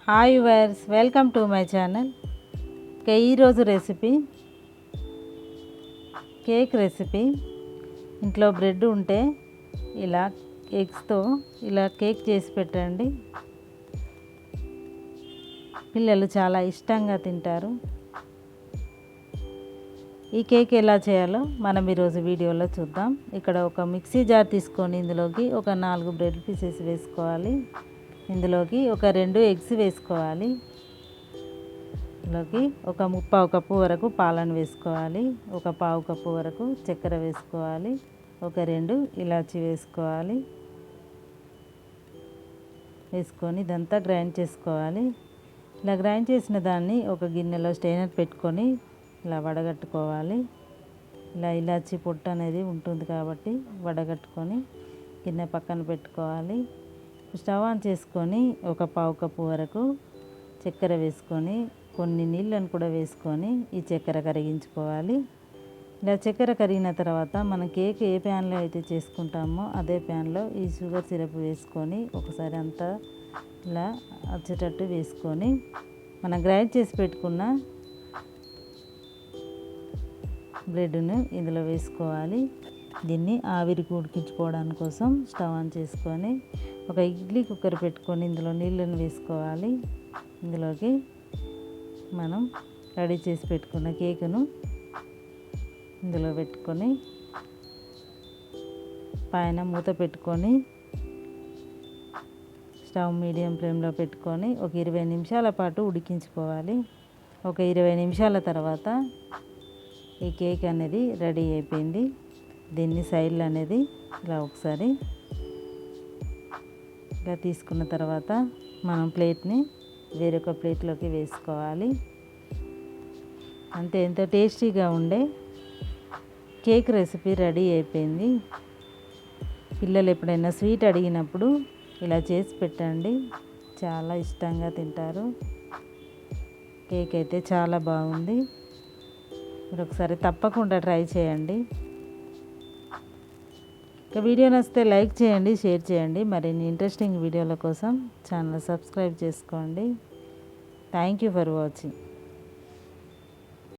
Hi viewers, welcome to my channel. ఈరోజు recipe cake recipe. ఇంట్లో bread ఉంటే ఇలా ఎగ్స్తో ఇలా కేక్ చేసి పెట్టండి. పిల్లలు చాలా ఇష్టంగా తింటారు. ఈ కేక్ ఎలా చేయాలో మనం ఈరోజు వీడియోలో చూద్దాం. ఇక్కడ ఒక మిక్సీ జార్ తీసుకొని ఇందులోకి ఒక 4 బ్రెడ్ పీసెస్ వేసుకోవాలి. ఇందులోకి ఒక 2 ఎగ్స్ వేసుకోవాలి. ఇందులోకి ఒక 3/4 కప్పు వరకు పాలను వేసుకోవాలి. ఒక 1/4 కప్పు వరకు చక్కెర వేసుకోవాలి. ఒక 2 ఇలాచీ వేసుకోవాలి. వేసుకొని ఇదంతా గ్రైండ్ చేసుకోవాలి. ఇలా గ్రైండ్ చేసిన దాన్ని ఒక గిన్నెలో స్టెయినర్ పెట్టుకొని ఇలా వడగట్టుకోవాలి. ఇలా ఇలాచీ పొట్టు అనేది ఉంటుంది కాబట్టి వడగట్టుకొని గిన్నె పక్కన పెట్టుకోవాలి. స్టవ్ ఆన్ చేసుకొని ఒక 1/4 కప్పు వరకు చక్కెర వేసుకొని కొన్ని నీళ్ళను కూడా వేసుకొని ఈ చక్కెర కరిగించుకోవాలి. ఇలా చక్కెర కరిగిన తర్వాత మనం కేక్ ఏ ప్యాన్లో అయితే చేసుకుంటామో అదే ప్యాన్లో ఈ షుగర్ సిరప్ వేసుకొని ఒకసారి అంతా ఇలా వచ్చేటట్టు వేసుకొని మనం గ్రైండ్ చేసి పెట్టుకున్న బ్రెడ్ను ఇందులో వేసుకోవాలి. దీన్ని ఆవిరికి ఉడికించుకోవడానికి కోసం స్టవ్ ఆన్ చేసుకొని ఒక ఇడ్లీ కుక్కర్ పెట్టుకొని ఇందులో నీళ్ళను వేసుకోవాలి. ఇందులోకి మనం రెడీ చేసి పెట్టుకున్న కేకును ఇందులో పెట్టుకొని పైన మూత పెట్టుకొని స్టవ్ మీడియం ఫ్లేమ్లో పెట్టుకొని ఒక 20 నిమిషాల పాటు ఉడికించుకోవాలి. ఒక 20 నిమిషాల తర్వాత ఈ కేక్ అనేది రెడీ అయిపోయింది. దీన్ని సైడ్లు అనేది ఇలా ఒకసారి ఇలా తీసుకున్న తర్వాత మనం ప్లేట్ని వేరొక ప్లేట్లోకి వేసుకోవాలి. అంతే, ఎంతో టేస్టీగా ఉండే కేక్ రెసిపీ రెడీ అయిపోయింది. పిల్లలు ఎప్పుడైనా స్వీట్ అడిగినప్పుడు ఇలా చేసి పెట్టండి, చాలా ఇష్టంగా తింటారు. కేక్ అయితే చాలా బాగుంది. మీరు ఒకసారి తప్పకుండా ట్రై చేయండి. ఇక వీడియో నచ్చితే లైక్ చేయండి, షేర్ చేయండి. మరిన్ని ఇంట్రెస్టింగ్ వీడియోల కోసం ఛానల్ సబ్స్క్రైబ్ చేసుకోండి. Thank you for watching.